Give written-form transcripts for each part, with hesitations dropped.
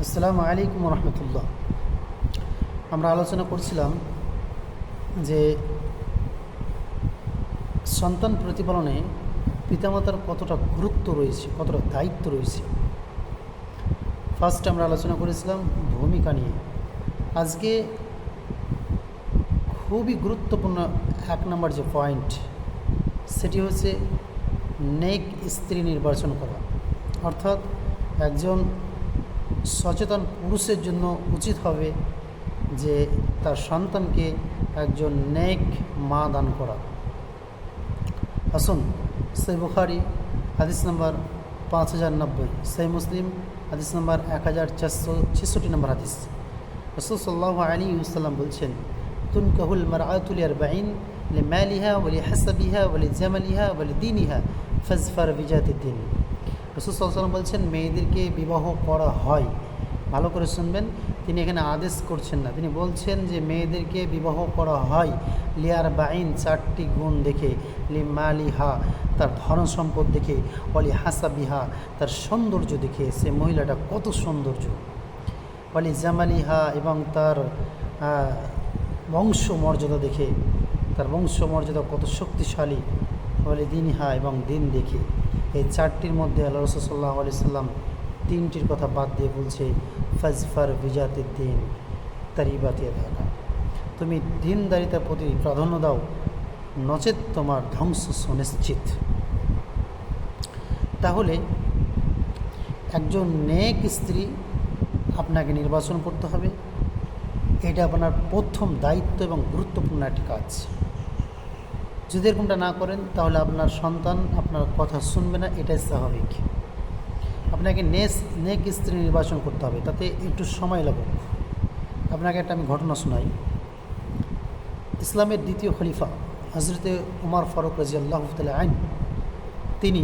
আসসালামু আলাইকুম রহমতুল্লাহ। আমরা আলোচনা করছিলাম যে সন্তান প্রতিপালনে পিতামাতার কতটা গুরুত্ব রয়েছে, কতটা দায়িত্ব রয়েছে। ফার্স্ট আমরা আলোচনা করেছিলাম ভূমিকা নিয়ে। আজকে খুবই গুরুত্বপূর্ণ এক নম্বর যে পয়েন্ট, সেটি হচ্ছে নেক স্ত্রী নির্বাচন করা। অর্থাৎ একজন সচেতন পুরুষের জন্য উচিত হবে যে তার সন্তানকে একজন নেক মা দান করা। আসুন, সহিহ বুখারী হাদিস নম্বর 5090, সহিহ মুসলিম হাদিস নম্বর 1466 নম্বর হাদিস। রাসূল সাল্লাল্লাহু আলাইহি ওয়াসাল্লাম বলছেন, তুনকাহুল মারআতু লিআরবাঈন লিমালিহা ওয়া লিহাসাবিহা ওয়া লিজামালিহা ওয়া লিদীনিহা ফাজফার বিজাতিদ্দিন। রাসূল সাল্লাল্লাহু আলাইহি ওয়াসাল্লাম বলছেন, মেয়েদেরকে বিবাহ করা হয়। ভালো করে শুনবেন, তিনি এখানে আদেশ করছেন না, তিনি বলছেন যে মেয়েদেরকে বিবাহ করা হয় লিআরবাঈন, 4টি গুণ দেখে, লিমালিহা তার ধন সম্পদ দেখে, ওয়ালি হাসাবিহা তার সৌন্দর্য দেখে, সে মহিলাটা কত সৌন্দর্য, ওয়ালি জামালিহা এবং তার বংশ মর্যাদা দেখে, তার বংশ মর্যাদা কত শক্তিশালী, ওয়ালি দিনহা এবং দিন দেখে। এই 4টির মধ্যে আল্লাহ রাসূল সাল্লাল্লাহু আলাইহি ওয়াসাল্লাম 3টির কথা বাদ দিয়ে বলছে ফাজফার বিজাতিদ্দিন তারিবাতি ইয়াদাকা, তুমি দিনদারিতার প্রতি প্রাধান্য দাও, নচেত তোমার ধ্বংস সুনিশ্চিত। তাহলে একজন নেক স্ত্রী আপনাকে নির্বাচন করতে হবে। এটা আপনার প্রথম দায়িত্ব এবং গুরুত্বপূর্ণ একটি কাজ। যদি এরকমটা না করেন তাহলে আপনার সন্তান আপনার কথা শুনবে না, এটাই স্বাভাবিক। আপনাকে নেক স্ত্রী নির্বাচন করতে হবে, তাতে একটু সময় লাগুক। আপনাকে একটা আমি ঘটনা শোনাই। ইসলামের দ্বিতীয় খলিফা হজরতে উমর ফারুক রাদিয়াল্লাহু তাআলা আনহু, তিনি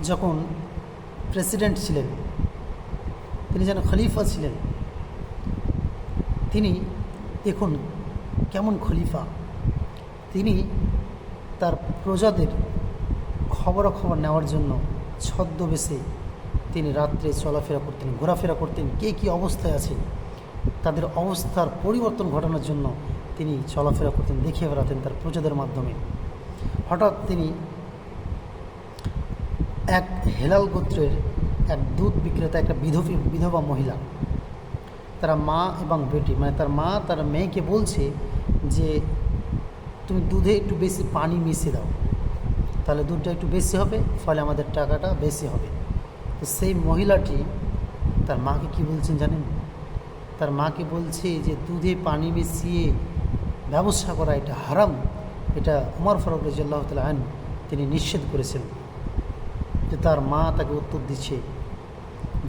যখন প্রেসিডেন্ট ছিলেন, তিনি যেন খলিফা ছিলেন, তিনি দেখুন কেমন খলিফা। তিনি তার প্রজাদের খবরাখবর নেওয়ার জন্য ছদ্মবেশে তিনি রাত্রে চলাফেরা করতেন, ঘোরাফেরা করতেন। কে কী অবস্থায় আছে তাদের অবস্থার পরিবর্তন ঘটানোর জন্য তিনি চলাফেরা করতেন, দেখে বেড়াতেন তার প্রজাদের মাধ্যমে। হঠাৎ তিনি এক হেলাল গোত্রের এক দুধ বিক্রেতা, একটা বিধবা মহিলা, তারা মা এবং বেটি, মানে তার মা তার মেয়েকে বলছে যে তুমি দুধে একটু বেশি পানি মিশিয়ে দাও, তাহলে দুধটা একটু বেশি হবে, ফলে আমাদের টাকাটা বেশি হবে। তো সেই মহিলাটি তার মাকে কি বলছেন জানেন? তার মাকে বলছে যে দুধে পানি মিশিয়ে ব্যবসা করা এটা হারাম, এটা উমর ফারুক রাদিয়াল্লাহু তাআলা আনহু তিনি নিষেধ করেছেন। যে তার মা তাকে উত্তর দিচ্ছে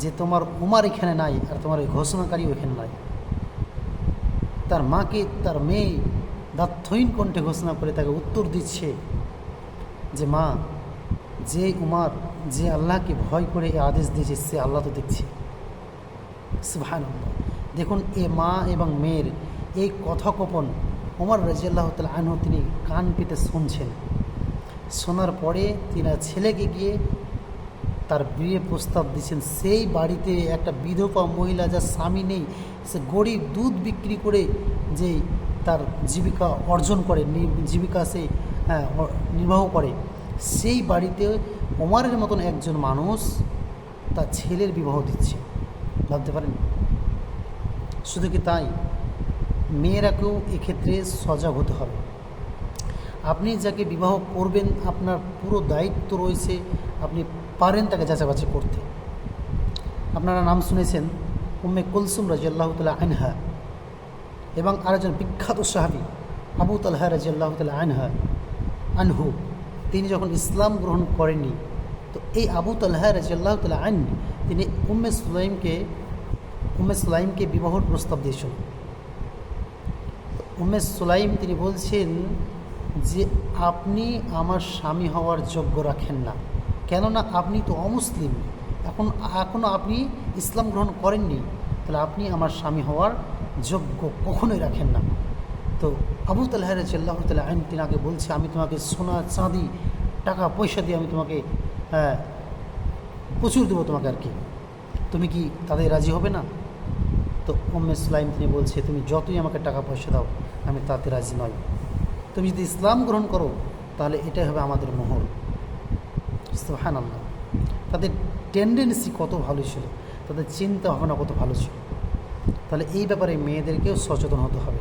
যে তোমার উমর এখানে নাই, আর তোমার ওই ঘোষণাকারীও এখানে নাই। তার মাকে তার মেয়ে দার্থহীন কণ্ঠে ঘোষণা করে তাকে উত্তর দিচ্ছে যে মা, যে উমর যে আল্লাহকে ভয় করে এই আদেশ দিয়েছে, সে আল্লাহ তো দেখছে। সুবহানাল্লাহ। দেখুন, এ মা এবং মেয়ের এই কথোপকথন উমর রাদিয়াল্লাহু তাআলা আনহু তিনি কান পেতে শুনছেন। শোনার পরে তিনি ছেলেকে গিয়ে তার বিয়ে প্রস্তাব দিচ্ছেন। সেই বাড়িতে একটা বিধবা মহিলা, যার স্বামী নেই, সে গরিব দুধ বিক্রি করে যে তার জীবিকা অর্জন করে, জীবিকা সে নির্বাহ করে, সেই বাড়িতে ওমরের মতন একজন মানুষ তার ছেলের বিবাহ দিচ্ছে। ভাবতে পারেন? শুধু কি তাই, মেয়েরাকেও এক্ষেত্রে সজাগ হতে হবে। আপনি যাকে বিবাহ করবেন আপনার পুরো দায়িত্ব রয়েছে, আপনি পারেন তাকে যাচাবাচি করতে। আপনারা নাম শুনেছেন উম্মে কুলসুম রাদিয়াল্লাহু তাআলা আনহা, এবং আরেকজন বিখ্যাত সাহাবী আবু তালহা রাদিয়াল্লাহু তাআলা আনহু, তিনি যখন ইসলাম গ্রহণ করেননি, তো এই আবু তালহা রাদিয়াল্লাহু তাআলা আনহু তিনি উম্মে সুলাইমকে বিবাহর প্রস্তাব দিয়েছেন। উম্মে সুলাইম তিনি বলছেন যে আপনি আমার স্বামী হওয়ার যোগ্য রাখেন না, কেননা আপনি তো অমুসলিম, এখনও আপনি ইসলাম গ্রহণ করেননি, তাহলে আপনি আমার স্বামী হওয়ার যোগ্য কখনোই রাখেন না। তো আবু তালহা রাদিয়াল্লাহু তাআলা আনহু তিনাকে বলছে, আমি তোমাকে সোনা চাঁদি টাকা পয়সা দিয়ে আমি তোমাকে প্রচুর দেবো তোমাকে আর কি। তুমি কি তাদের রাজি হবে না? তো উম্মে সুলাইম তিনি বলছে, তুমি যতই আমাকে টাকা পয়সা দাও আমি তাতে রাজি নই। তুমি যদি ইসলাম গ্রহণ করো তাহলে এটাই হবে আমাদের মোহর। সুবহানাল্লাহ। তাদের টেন্ডেন্সি কত ভালো ছিল, তাদের চিন্তা ভাবনা কত ভালো ছিল। তাহলে এই ব্যাপারে মেয়েদেরকেও সচেতন হতে হবে।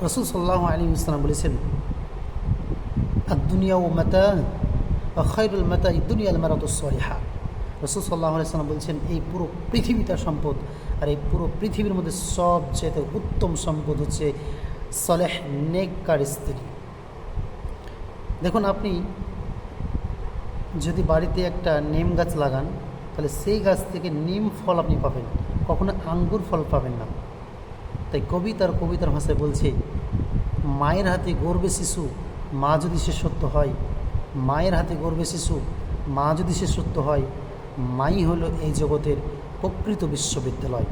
রাসূল সাল্লাল্লাহু আলাইহি ওয়াসাল্লাম বলেছেন, আদ-দুনিয়া ওয়া মাতা ওয়া খায়রুল মাতাই দুনিয়াল মারাতুস সালিহা। রাসূল সাল্লাল্লাহু আলাইহি ওয়াসাল্লাম বলছেন, এই পুরো পৃথিবীটা সম্পদ, আর এই পুরো পৃথিবীর মধ্যে সবচেয়ে উত্তম সম্পদ হচ্ছে সালেহ নেককার স্ত্রী। দেখুন, আপনি যদি বাড়িতে একটা নিম গাছ লাগান তাহলে সেই গাছ থেকে নিম ফল আপনি পাবেন, কখনো আঙ্গুর ফল পাবেন না। তাই কবিতার ভাষায় বলছে, মায়ের হাতে গর্বে শিশু মা যদি সে সত্য হয়, মায়ের হাতে গর্বে শিশু মা যদি সে সত্য হয়, মাই হলো এই জগতের প্রকৃত বিশ্ববিদ্যালয়।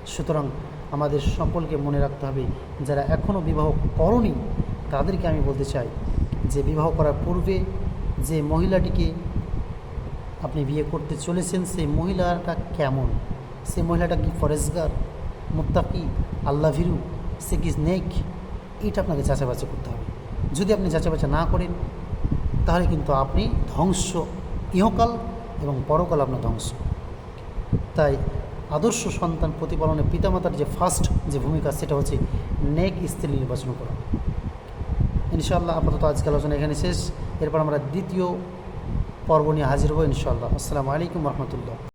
সুতরাং আমাদের সকলকে মনে রাখতে হবে, যারা এখনও বিবাহ করনি তাদেরকে আমি বলতে চাই যে বিবাহ করার পূর্বে যে মহিলাটিকে আপনি বিয়ে করতে চলেছেন সেই মহিলাটা কেমন, সেই মহিলাটা কি ফরেজগার, মুত্তাকি, আল্লাহ ভীরু, সে কি নেক, এটা আপনাকে যাচাই বাছাই করতে হবে। যদি আপনি যাচাই বাছাই না করেন তাহলে কিন্তু আপনি ধ্বংস, ইহকাল এবং পরকাল আপনার ধ্বংস। তাই আদর্শ সন্তান প্রতিপালনে পিতামাতার যে ফার্স্ট যে ভূমিকা সেটা হচ্ছে নেক স্ত্রী নির্বাচন করা। ইনশাআল্লাহ আপাতত আজকে আলোচনা এখানে শেষ। এরপর আমরা দ্বিতীয় পর্ব নিয়ে হাজির হব ইনশাআল্লাহ। আসসালামু আলাইকুম রহমতুল্লাহ।